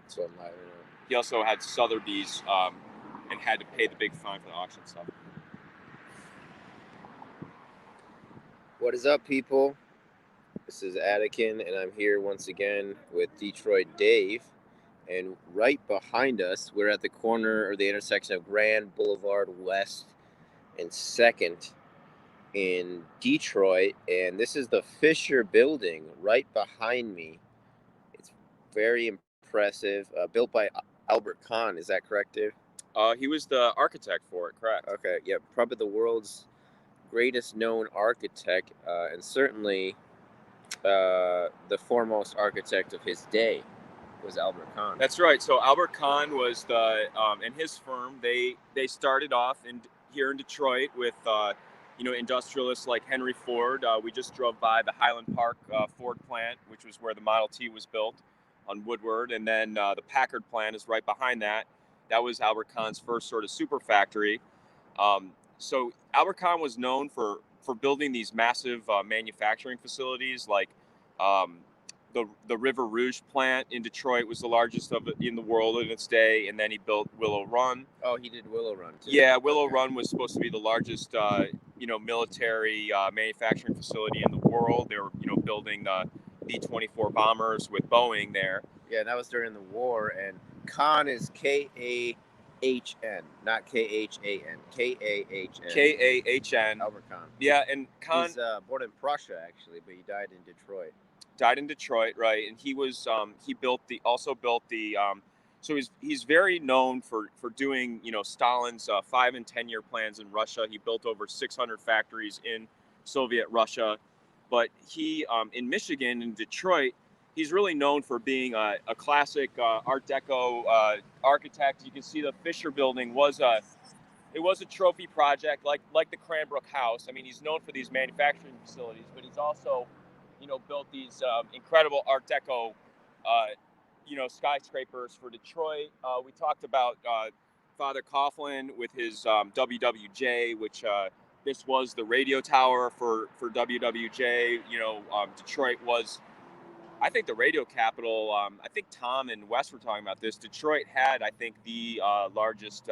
So I'm not, He also had Sotheby's and had to pay the big fine for the auction stuff. What is up, people? This is Addikin, and I'm here once again with Detroit Dave. And right behind us, we're at the corner or the intersection of Grand Boulevard West and 2nd in Detroit. And this is the Fisher Building right behind me. It's very impressive. Built by Albert Kahn, is that correct, Dave? He was the architect for it, correct? Okay, yeah, probably the world's greatest known architect, and certainly the foremost architect of his day was Albert Kahn. That's right. So Albert Kahn was and his firm. They started off here in Detroit with industrialists like Henry Ford. We just drove by the Highland Park Ford plant, which was where the Model T was built on Woodward, and then the Packard plant is right behind that. That was Albert Kahn's first sort of super factory. So Albert Kahn was known for building these massive manufacturing facilities, like the River Rouge plant in Detroit was the largest of it in the world in its day, and then he built Willow Run. Oh, he did Willow Run too. Yeah, Willow Run was supposed to be the largest military manufacturing facility in the world. They were building the B-24 bombers with Boeing there. Yeah, that was during the war, and Kahn is K-A-H-N, not K-H-A-N. K-A-H-N. K-A-H-N. Albert Kahn. Yeah, and Kahn... He's born in Prussia, actually, but he died in Detroit. Died in Detroit, right? And he was he also built the so he's very known for doing Stalin's 5 and 10 year plans in Russia. He built over 600 factories in Soviet Russia, but he in Michigan, in Detroit, he's really known for being a classic Art Deco architect. You can see the Fisher Building was a trophy project, like the Cranbrook House. I mean, he's known for these manufacturing facilities, but he's also built these incredible Art Deco, skyscrapers for Detroit. We talked about Father Coughlin with his WWJ, which this was the radio tower for WWJ. Detroit was, I think, the radio capital. I think Tom and Wes were talking about this. Detroit had, I think, the largest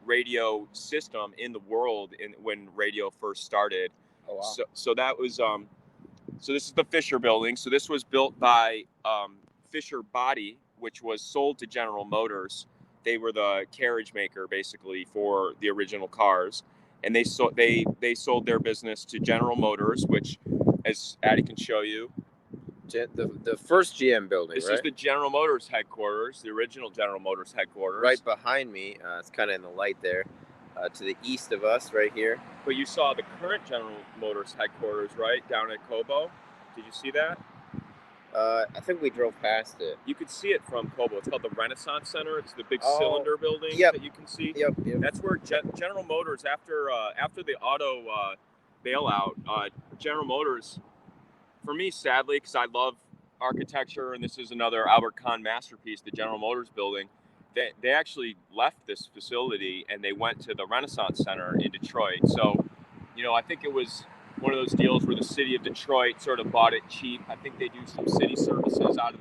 radio system in the world when radio first started. Oh, wow. So that was... So this is the Fisher Building. So this was built by Fisher Body, which was sold to General Motors. They were the carriage maker, basically, for the original cars, and they sold their business to General Motors, which, as Addy can show you, the first GM building. This right? is the General Motors headquarters, the original General Motors headquarters. Right behind me, it's kind of in the light there. To the east of us, right here. But you saw the current General Motors headquarters, right, down at Cobo. Did you see that? I think we drove past it. You could see it from Cobo. It's called the Renaissance Center. It's the big cylinder building that you can see. Yep. That's where General Motors, after the auto bailout, General Motors, for me, sadly, because I love architecture, and this is another Albert Kahn masterpiece, the General Motors building. They actually left this facility and they went to the Renaissance Center in Detroit. So, I think it was one of those deals where the city of Detroit sort of bought it cheap. I think they do some city services out of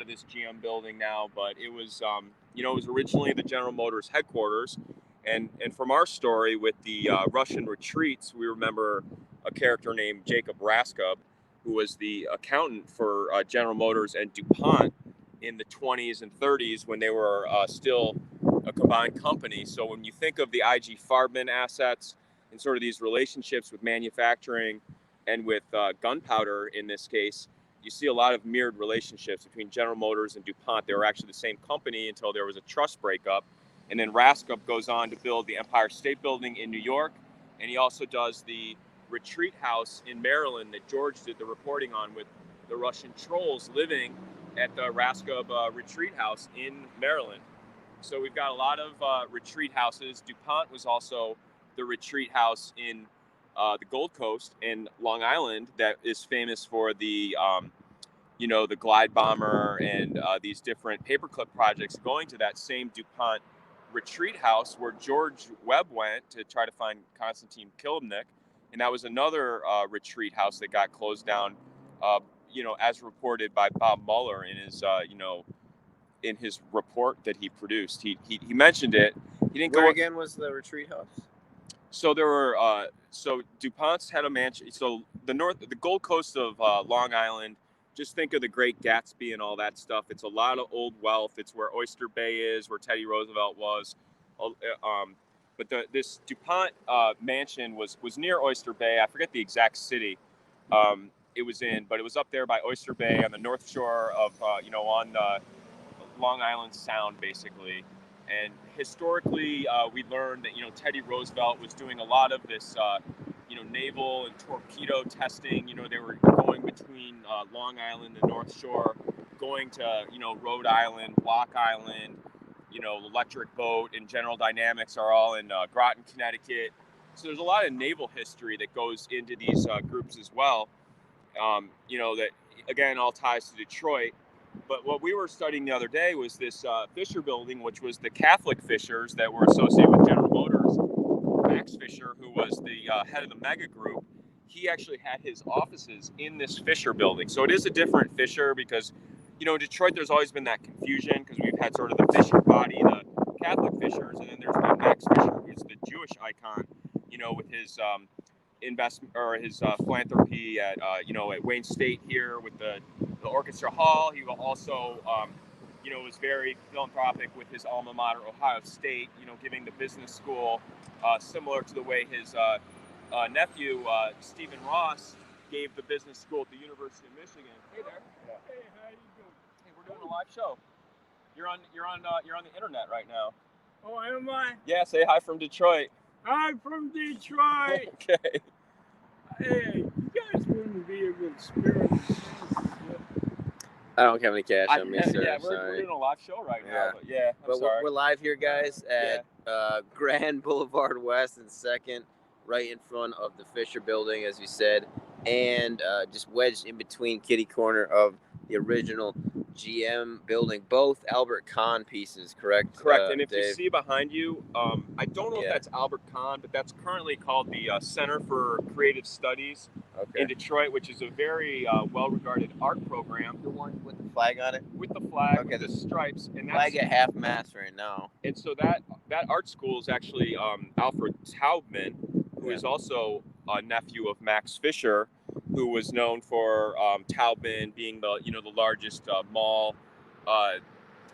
this GM building now, but it was, it was originally the General Motors headquarters. And from our story with the Russian retreats, we remember a character named Jacob Raskob, who was the accountant for General Motors and DuPont in the 20s and 30s when they were still a combined company. So when you think of the IG Farben assets and sort of these relationships with manufacturing and with gunpowder in this case, you see a lot of mirrored relationships between General Motors and DuPont. They were actually the same company until there was a trust breakup. And then Raskob goes on to build the Empire State Building in New York. And he also does the retreat house in Maryland that George did the reporting on, with the Russian trolls living at the Raskob retreat house in Maryland. So we've got a lot of retreat houses. DuPont was also the retreat house in the Gold Coast in Long Island that is famous for the, the glide bomber and these different paperclip projects, going to that same DuPont retreat house where George Webb went to try to find Konstantin Kilimnik. And that was another retreat house that got closed down, as reported by Bob Mueller in his, in his report that he produced. He mentioned it. He didn't Where go again was the retreat house? So there were so DuPont's had a mansion. So the Gold Coast of Long Island. Just think of the Great Gatsby and all that stuff. It's a lot of old wealth. It's where Oyster Bay is, where Teddy Roosevelt was. But this DuPont mansion was near Oyster Bay. I forget the exact city it was in, but it was up there by Oyster Bay on the north shore of on Long Island Sound, basically. And historically, we learned that Teddy Roosevelt was doing a lot of this naval and torpedo testing. They were going between Long Island and North Shore, going to Rhode Island, Block Island. Electric Boat and General Dynamics are all in Groton, Connecticut. So there's a lot of naval history that goes into these groups as well. That again all ties to Detroit. But what we were studying the other day was this Fisher building, which was the Catholic Fishers that were associated with General Motors. Max Fisher, who was the head of the Mega Group, he actually had his offices in this Fisher building. So it is a different Fisher because, in Detroit, there's always been that confusion because we've had sort of the Fisher body, the Catholic Fishers, and then there's been Max Fisher, who's the Jewish icon, with his investment or his philanthropy at Wayne State here with the Orchestra Hall. He also was very philanthropic with his alma mater, Ohio State, giving the business school, similar to the way his nephew, Stephen Ross, gave the business school at the University of Michigan. Hey there. Yeah. Hey, how you doing? Hey, we're doing a live show. You're on the internet right now. Oh, am I? Yeah, say hi from Detroit. I'm from Detroit. Okay. Hey, you guys wouldn't be able to spare the I don't have any cash on me, sir. Yeah, I'm we're sorry. doing a live show right now. Yeah. But yeah, I'm But sorry. we're live here, guys, at Grand Boulevard West and 2nd, right in front of the Fisher Building, as you said, and just wedged in between kitty corner of the original GM building. Both Albert Kahn pieces, correct? Correct. And if Dave? you see behind you, I don't know if that's Albert Kahn, but that's currently called the Center for Creative Studies in Detroit, which is a very well-regarded art program. The one with the flag on it? With the flag, Okay, with the stripes. And that's, flag at half-mast right now. And so that art school is actually Alfred Taubman, who is also a nephew of Max Fisher, who was known for Taubman being the largest mall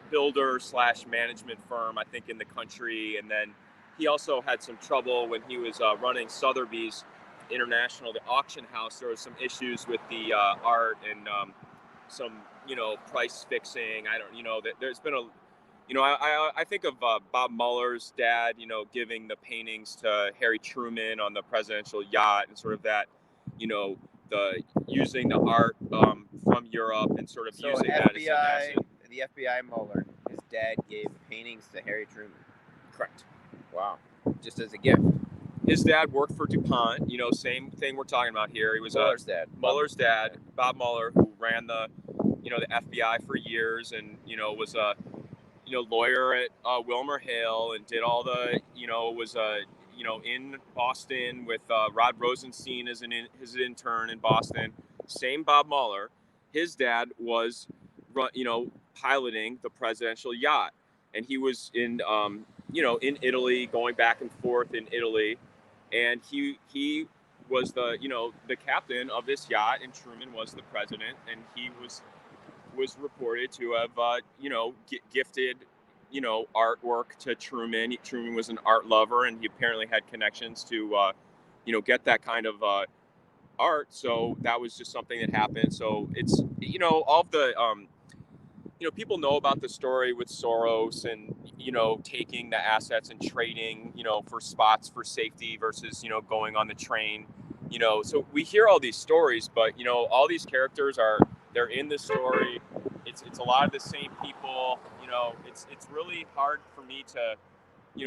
builder / management firm, I think, in the country. And then he also had some trouble when he was running Sotheby's International, the auction house. There was some issues with the art and some price fixing. There's been a I think of Bob Mueller's dad, giving the paintings to Harry Truman on the presidential yacht, and sort of that, the using the art from Europe and sort of using that as an asset. The FBI Mueller, his dad gave paintings to Harry Truman. Correct. Wow. Just as a gift. His dad worked for DuPont, same thing we're talking about here. He was Mueller's dad, Bob Mueller, who ran the FBI for years and, was a, lawyer at WilmerHale and did all the, was in Boston with Rod Rosenstein as his intern in Boston. Same Bob Mueller. His dad was, piloting the presidential yacht, and he was in, in Italy, going back and forth in Italy, and he was the, the captain of this yacht, and Truman was the president, and he was reported to have, gifted, artwork to Truman. Truman was an art lover, and he apparently had connections to, get that kind of art. So that was just something that happened. So it's, all of the, people know about the story with Soros and, taking the assets and trading, for spots for safety versus, going on the train, so we hear all these stories, but, all these characters they're in the story. It's a lot of the same people, it's really hard for me to,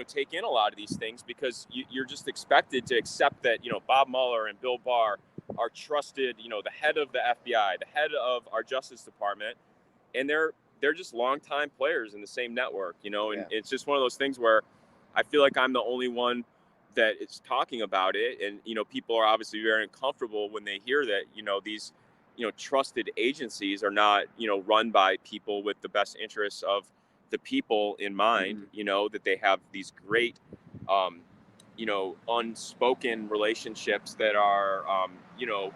take in a lot of these things because you're just expected to accept that, Bob Mueller and Bill Barr are trusted, the head of the FBI, the head of our Justice Department, and they're just longtime players in the same network, and it's just one of those things where I feel like I'm the only one that is talking about it. And, people are obviously very uncomfortable when they hear that, these, trusted agencies are not, run by people with the best interests of the people in mind, you know, that they have these great, you know, unspoken relationships that are, you know,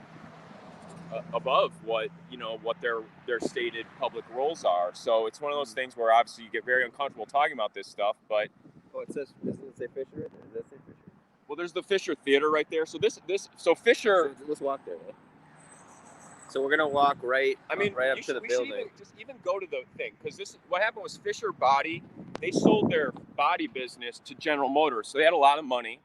above what, you know, what their stated public roles are. So it's one of those things where obviously you get very uncomfortable talking about this stuff, but Oh, it says, doesn't it say Fisher? Does that say Fisher? well, there's the Fisher Theater right there. So so Fisher. So let's walk there. Right? So we're gonna walk right. I mean, right up to the we building. should even go to the thing, because this what happened was Fisher Body. They sold their body business to General Motors, so they had a lot of money,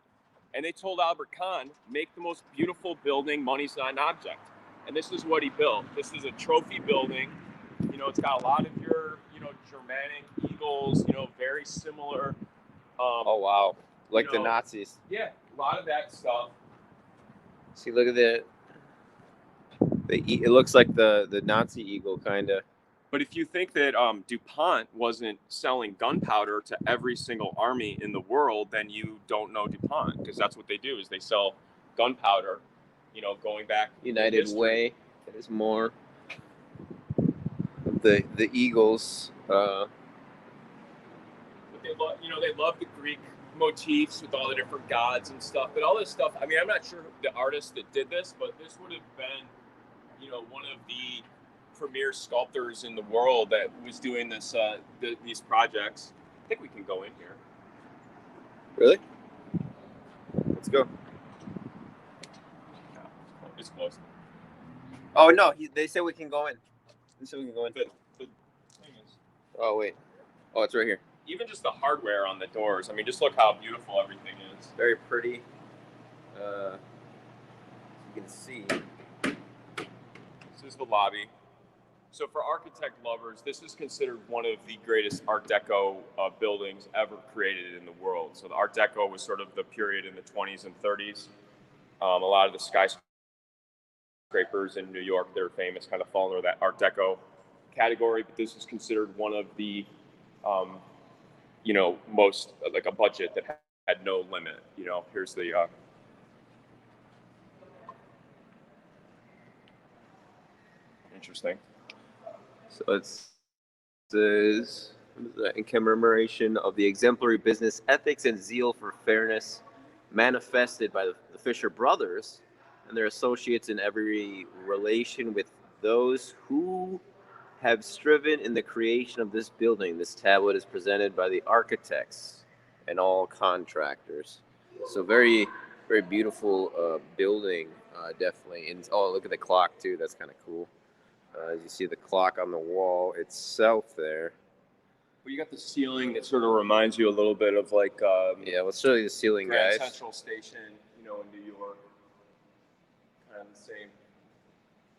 and they told Albert Kahn, make the most beautiful building, money's not an object. And this is what he built. This is a trophy building. You know, it's got a lot of your, you know, Germanic eagles. You know, very similar. Oh wow, like you know, the Nazis. Yeah, a lot of that stuff. See, look at the. It looks like the Nazi eagle, kind of. But if you think that DuPont wasn't selling gunpowder to every single army in the world, then you don't know DuPont, because that's what they do, is they sell gunpowder, you know, going back United Way. There's more of the eagles. But they love, you know, they love the Greek motifs with all the different gods and stuff. But all this stuff, I mean, I'm not sure the artist that did this, but this would have been, you know, one of the premier sculptors in the world that was doing this these projects. I think we can go in here. Really? Let's go. It's close. Oh no, they said we can go in. They said we can go in. The thing is, oh wait. Oh, it's right here. Even just the hardware on the doors. I mean, just look how beautiful everything is. Very pretty. You can see. This is the lobby. So for architect lovers, this is considered one of the greatest Art Deco buildings ever created in the world. So the Art Deco was sort of the period in the 20s and 30s. A lot of the skyscrapers in New York, they're famous, kind of fall under that Art Deco category. But this is considered one of the, you know, most, like a budget that had no limit. You know, here's the... Interesting. So it says, in commemoration of the exemplary business ethics and zeal for fairness manifested by the Fisher brothers and their associates in every relation with those who have striven in the creation of this building. This tablet is presented by the architects and all contractors. So very, very beautiful building, definitely. And oh, look at the clock too. That's kind of cool. As you see the clock on the wall itself there. Well, you got the ceiling that sort of reminds you a little bit of like... yeah, let's show you the ceiling, Grand guys. Central Station, you know, in New York. Kind of the same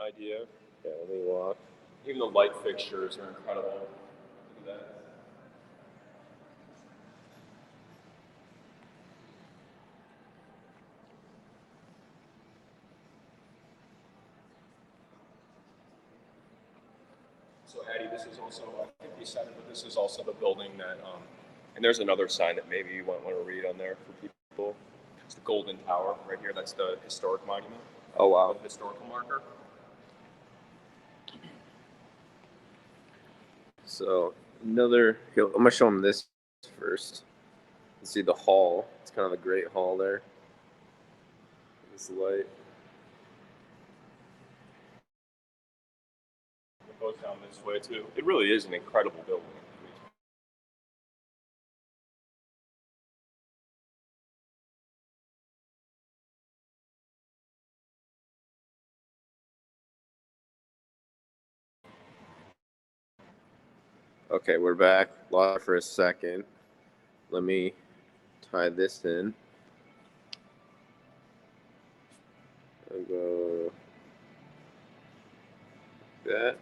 idea. Yeah, let me walk. Even the light fixtures are incredible. Look at that. So, Addy, this is also, I think you said it, but this is also the building that, and there's another sign that maybe you might want to read on there for people. It's the Golden Tower right here. That's the historic monument. Oh, wow. The historical marker. So, I'm going to show them this first. You see the hall. It's kind of a great hall there. This light. It goes down this way, too. It really is an incredible building. Okay, we're back. Lost for a second. Let me tie this in. I'll go like that.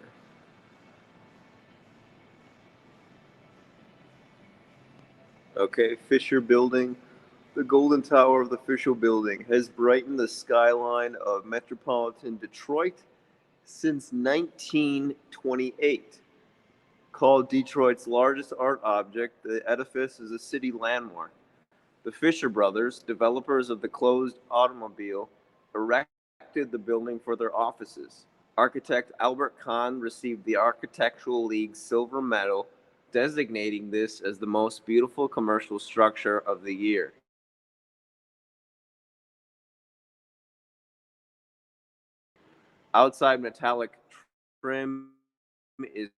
Okay, Fisher Building. The Golden Tower of the Fisher Building has brightened the skyline of metropolitan Detroit since 1928. Called Detroit's largest art object, the edifice is a city landmark. The Fisher brothers, developers of the closed automobile, erected the building for their offices. Architect Albert Kahn received the Architectural League's Silver Medal designating this as the most beautiful commercial structure of the year. Outside metallic trim is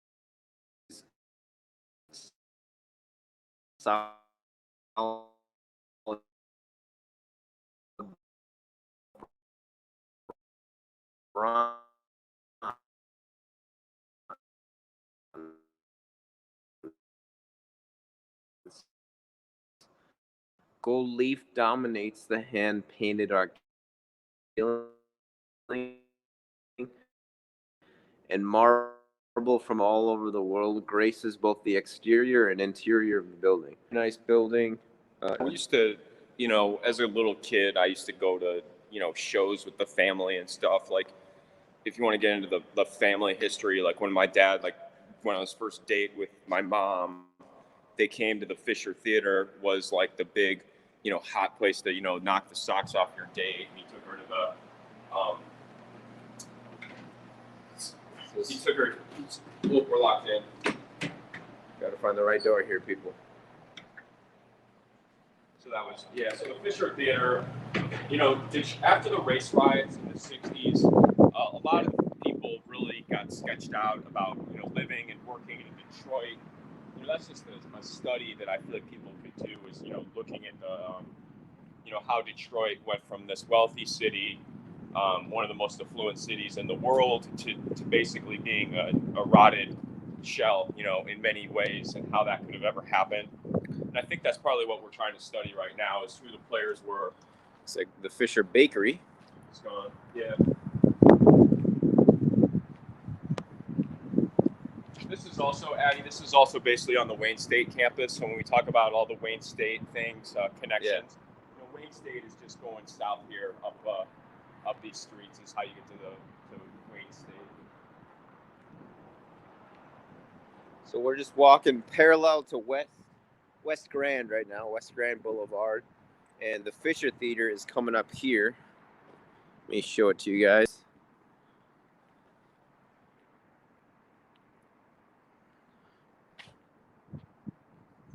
solid bronze. Gold leaf dominates the hand-painted arch and marble from all over the world graces both the exterior and interior of the building. Nice building. We used to, as a little kid, I used to go to, shows with the family and stuff. Like, if you want to get into the family history, like when my dad, like when I was first date with my mom, they came to the Fisher Theater, was like the big, hot place to, knock the socks off your date. And he took her to look, we're locked in. Gotta find the right door here, people. So that was, so the Fisher Theater, after the race riots in the 60s, a lot of people really got sketched out about, living and working in Detroit. That's just a study that I feel like people could do is, looking at how Detroit went from this wealthy city, one of the most affluent cities in the world, to basically being a rotted shell, in many ways, and how that could have ever happened. And I think that's probably what we're trying to study right now is who the players were. It's like the Fisher Bakery. It's gone. Yeah. This is also, Addy, this is also basically on the Wayne State campus. So when we talk about all the Wayne State things, connections, Wayne State is just going south here up these streets is how you get to Wayne State. So we're just walking parallel to West Grand right now, West Grand Boulevard. And the Fisher Theater is coming up here. Let me show it to you guys.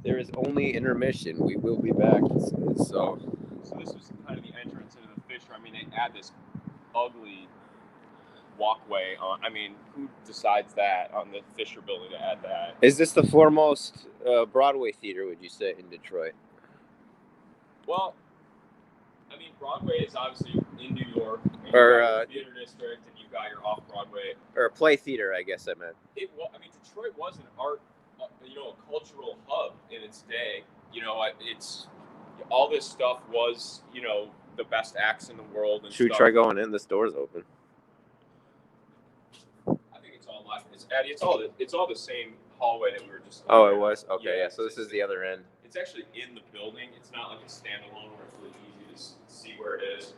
There is only intermission. We will be back. So this was kind of the entrance into the Fisher. I mean, they add this ugly walkway on. I mean, who decides that on the Fisher building to add that? Is this the foremost Broadway theater, would you say, in Detroit? Well, I mean, Broadway is obviously in New York, and or theater district, and you got your off-Broadway. Or a play theater, I guess I meant. Detroit was an art, a cultural hub in its day. It's all this stuff was, the best acts in the world. And should we try going in? This door's open. I think it's all live. Addy, it's all the same hallway that we were just. Oh, it was? Okay, yeah. So this is the other end. It's actually in the building. It's not like a standalone where it's really easy to see where it is.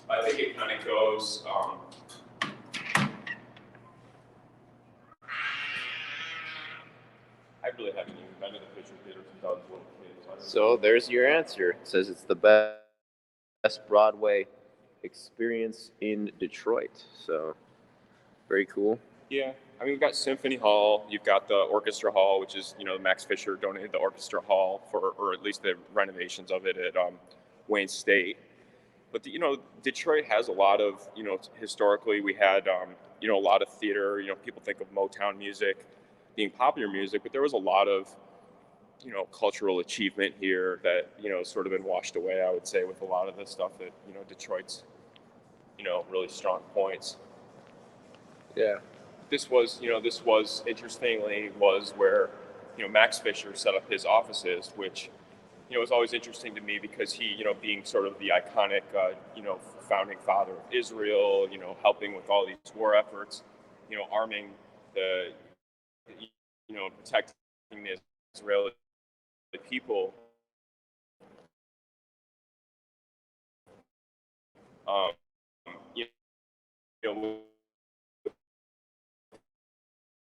I think it kind of goes. I really haven't even been to the Fisher Theater since I was a little kid. So there's your answer. It says it's the best Broadway experience in Detroit. So very cool. Yeah. I mean, we've got Symphony Hall. You've got the Orchestra Hall, which is, Max Fisher donated the Orchestra Hall or at least the renovations of it at Wayne State. But, Detroit has a lot of, historically we had, a lot of theater. People think of Motown music being popular music, but there was a lot of, cultural achievement here that, sort of been washed away, I would say, with a lot of the stuff that, Detroit's, really strong points. Yeah. This was interestingly was where, Max Fisher set up his offices, which, was always interesting to me because he, being sort of the iconic, founding father of Israel, helping with all these war efforts, arming the, protecting the Israeli people.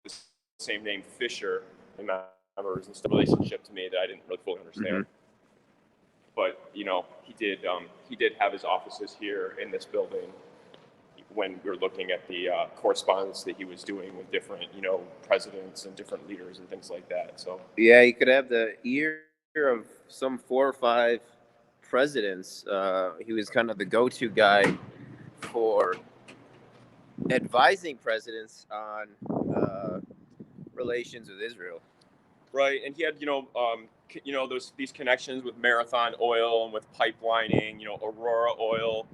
The same name Fisher, members and relationship to me that I didn't really fully understand. Mm-hmm. But he did have his offices here in this building when we were looking at the correspondence that he was doing with different, presidents and different leaders and things like that. So Yeah, you could have the ear of some 4 or 5 presidents. He was kind of the go-to guy for advising presidents on relations with Israel. right, and he had these connections with Marathon Oil and with pipelining. Aurora Oil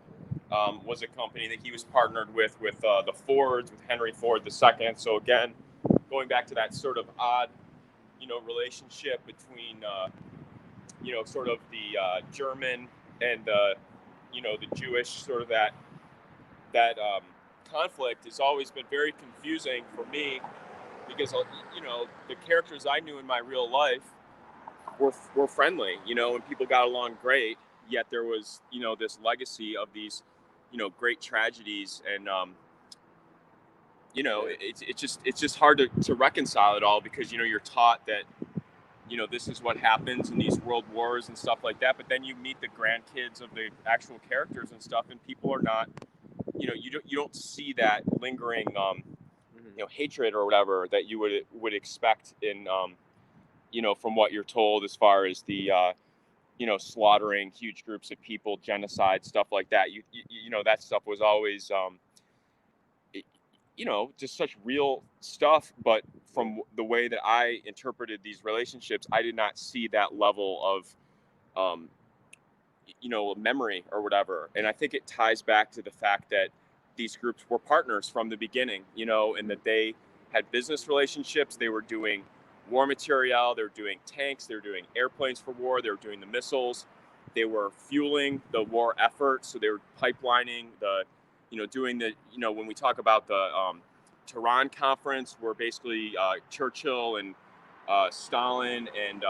was a company that he was partnered with the Fords, with Henry Ford II. So again, going back to that sort of odd relationship between sort of the German and the Jewish, sort of that conflict has always been very confusing for me, because the characters I knew in my real life were friendly, and people got along great. Yet there was this legacy of these great tragedies, and it's just hard to reconcile it all, because you're taught that this is what happens in these world wars and stuff like that. But then you meet the grandkids of the actual characters and stuff, and people are not, you don't see that lingering, hatred or whatever that you would expect in, from what you're told, as far as the, slaughtering huge groups of people, genocide, stuff like that. That stuff was always, just such real stuff. But from the way that I interpreted these relationships, I did not see that level of, memory or whatever. And I think it ties back to the fact that these groups were partners from the beginning, and that they had business relationships. They were doing war material, they were doing tanks, they were doing airplanes for war, they were doing the missiles, they were fueling the war effort. So they were pipelining the, doing the, when we talk about the Tehran conference, where basically Churchill and Stalin and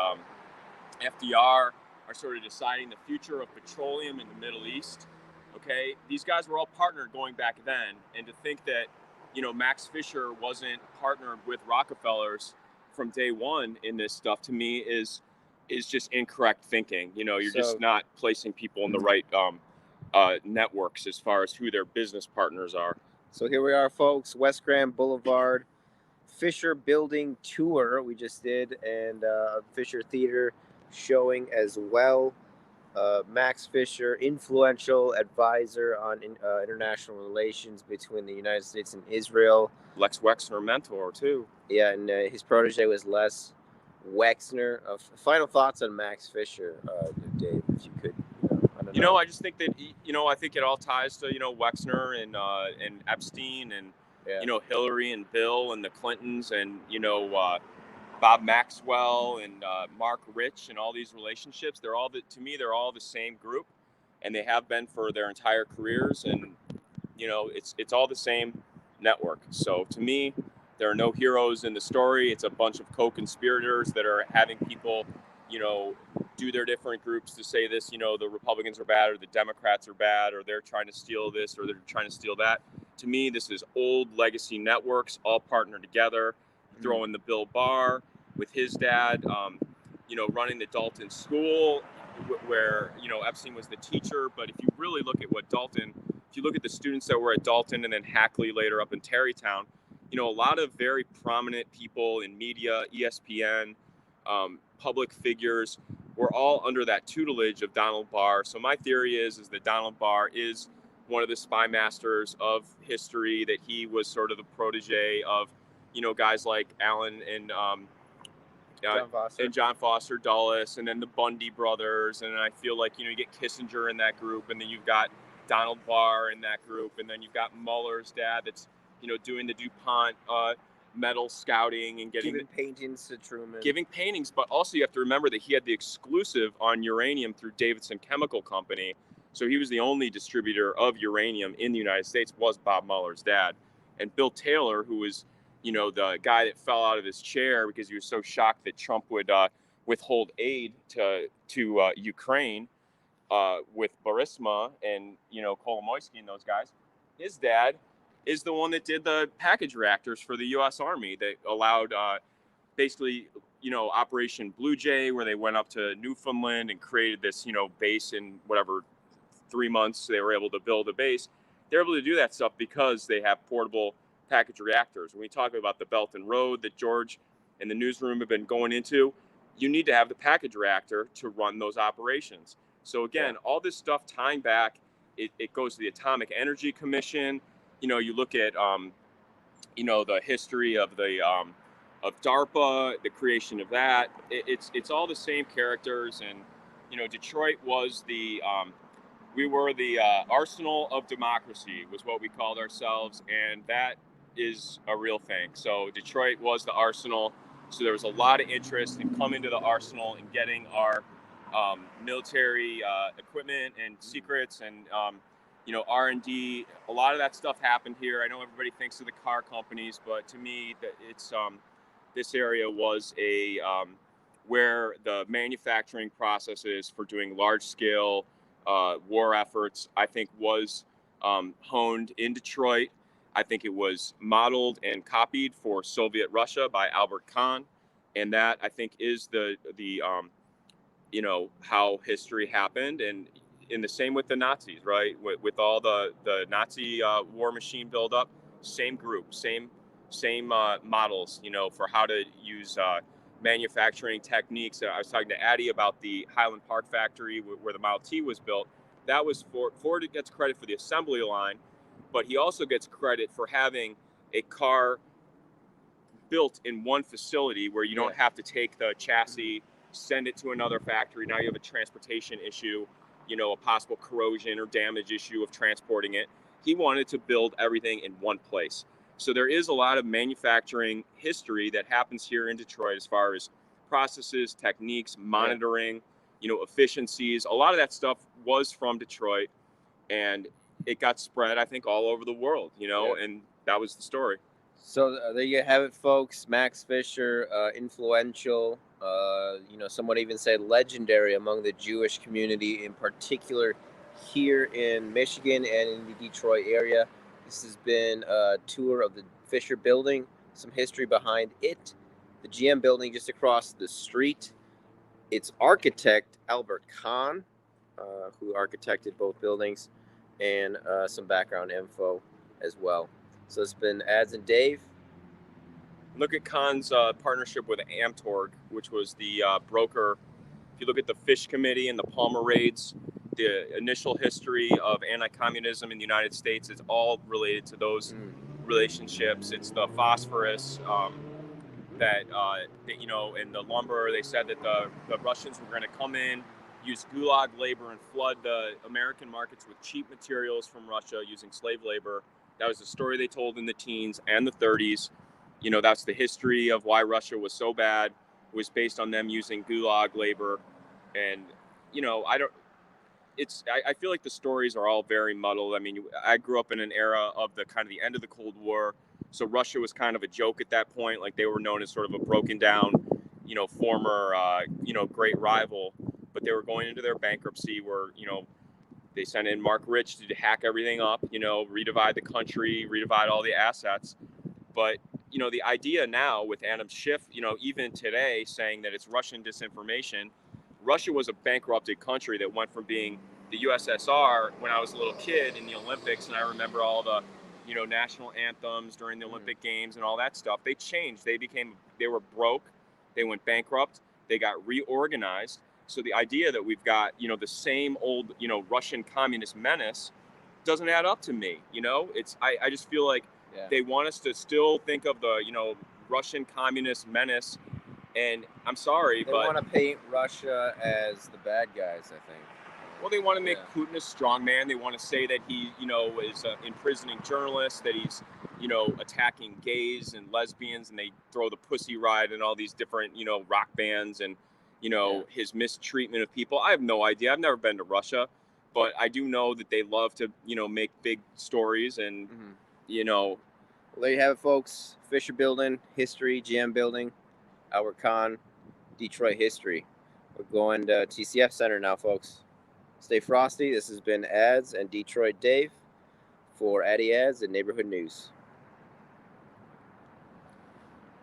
FDR are sort of deciding the future of petroleum in the Middle East. Okay, these guys were all partnered going back then, and to think that Max Fisher wasn't partnered with Rockefellers from day one in this stuff, to me is just incorrect thinking. You're just not placing people in the right networks as far as who their business partners are. So here we are, folks, West Grand Boulevard, Fisher Building tour we just did, and Fisher Theater showing as well. Max Fisher, influential advisor on international relations between the United States and Israel. Lex Wexner, mentor too. Yeah, and his protege was Les Wexner. Final thoughts on Max Fisher, Dave, if you could. I don't know. I just think that I think it all ties to Wexner and Epstein and Hillary and Bill and the Clintons and Bob Maxwell and Mark Rich and all these relationships. They're all to me, they're all the same group, and they have been for their entire careers. And it's all the same network. So to me, there are no heroes in the story. It's a bunch of co-conspirators that are having people, do their different groups to say this, the Republicans are bad or the Democrats are bad or they're trying to steal this or they're trying to steal that. To me, this is old legacy networks all partnered together. Throw in the Bill Barr with his dad, running the Dalton School, where Epstein was the teacher. But if you really look at if you look at the students that were at Dalton and then Hackley later up in Tarrytown, a lot of very prominent people in media, ESPN, public figures, were all under that tutelage of Donald Barr. So my theory is that Donald Barr is one of the spy masters of history, that he was sort of the protege of guys like Allen and John Foster Dulles, and then the Bundy brothers. And I feel like, you get Kissinger in that group, and then you've got Donald Barr in that group, and then you've got Mueller's dad that's, doing the DuPont metal scouting and giving paintings to Truman. Giving paintings, but also you have to remember that he had the exclusive on uranium through Davidson Chemical Company. So he was the only distributor of uranium in the United States, was Bob Mueller's dad. And Bill Taylor, who was the guy that fell out of his chair because he was so shocked that Trump would withhold aid to Ukraine with Burisma and Kolomoisky and those guys. His dad is the one that did the package reactors for the U.S. Army that allowed basically Operation Blue Jay, where they went up to Newfoundland and created this base in whatever 3 months they were able to build a base. they're able to do that stuff because they have portable package reactors. When we talk about the Belt and Road that George and the newsroom have been going into, you need to have the package reactor to run those operations. So again, all this stuff tying back, it goes to the Atomic Energy Commission. You look at the history of the of DARPA, the creation of that. It's all the same characters, and Detroit was we were the arsenal of democracy, was what we called ourselves, and that is a real thing. So Detroit was the arsenal. So there was a lot of interest in coming to the arsenal and getting our military equipment and secrets and R&D. A lot of that stuff happened here. I know everybody thinks of the car companies, but to me, it's this area was where the manufacturing processes for doing large-scale war efforts, I think, was honed in Detroit. I think it was modeled and copied for Soviet Russia by Albert Kahn, and that, I think, is the how history happened. And in the same with the Nazis, right? With all the Nazi war machine buildup, same group, same models, for how to use manufacturing techniques. I was talking to Addy about the Highland Park factory where the Model T was built. That was Ford gets credit for the assembly line, but he also gets credit for having a car built in one facility where you don't have to take the chassis, send it to another factory. Now you have a transportation issue, a possible corrosion or damage issue of transporting it. He wanted to build everything in one place. So there is a lot of manufacturing history that happens here in Detroit as far as processes, techniques, monitoring, efficiencies. A lot of that stuff was from Detroit, and it got spread, I think, all over the world, and that was the story. So there you have it, folks. Max Fisher, influential, some would even say legendary among the Jewish community, in particular here in Michigan and in the Detroit area. This has been a tour of the Fisher Building, some history behind it, the GM Building just across the street. Its architect, Albert Kahn, who architected both buildings, and some background info as well. So it's been Ads and Dave. Look at Kahn's partnership with Amtorg, which was the broker. If you look at the Fish Committee and the Palmer raids, the initial history of anti-communism in the United States is all related to those relationships. It's the phosphorus that in the lumber, they said that the Russians were going to come in, use gulag labor, and flood the American markets with cheap materials from Russia using slave labor. That was the story they told in the teens and the 30s. That's the history of why Russia was so bad. It was based on them using gulag labor. And, I feel like the stories are all very muddled. I mean, I grew up in an era of the kind of the end of the Cold War. So Russia was kind of a joke at that point. Like, they were known as sort of a broken down, former, great rival. But they were going into their bankruptcy where, they sent in Mark Rich to hack everything up, redivide the country, redivide all the assets. But, the idea now with Adam Schiff, even today saying that it's Russian disinformation, Russia was a bankrupted country that went from being the USSR when I was a little kid in the Olympics, and I remember all the, national anthems during the Olympic Games and all that stuff. They changed. They were broke. They went bankrupt. They got reorganized. So the idea that we've got, the same old, Russian communist menace doesn't add up to me. I just feel like they want us to still think of the, Russian communist menace. And I'm sorry, They but want to paint Russia as the bad guys, I think. well, they want to make Putin a strongman. They want to say that he, is imprisoning journalists, that he's, attacking gays and lesbians, and they throw the Pussy Riot and all these different, rock bands and, his mistreatment of people. I have no idea. I've never been to Russia, but I do know that they love to, make big stories and, Well, there you have it, folks. Fisher Building, history, GM Building, Albert Kahn, Detroit history. We're going to TCF Center now, folks. Stay frosty. This has been Ads and Detroit Dave for Addy Ads and Neighborhood News.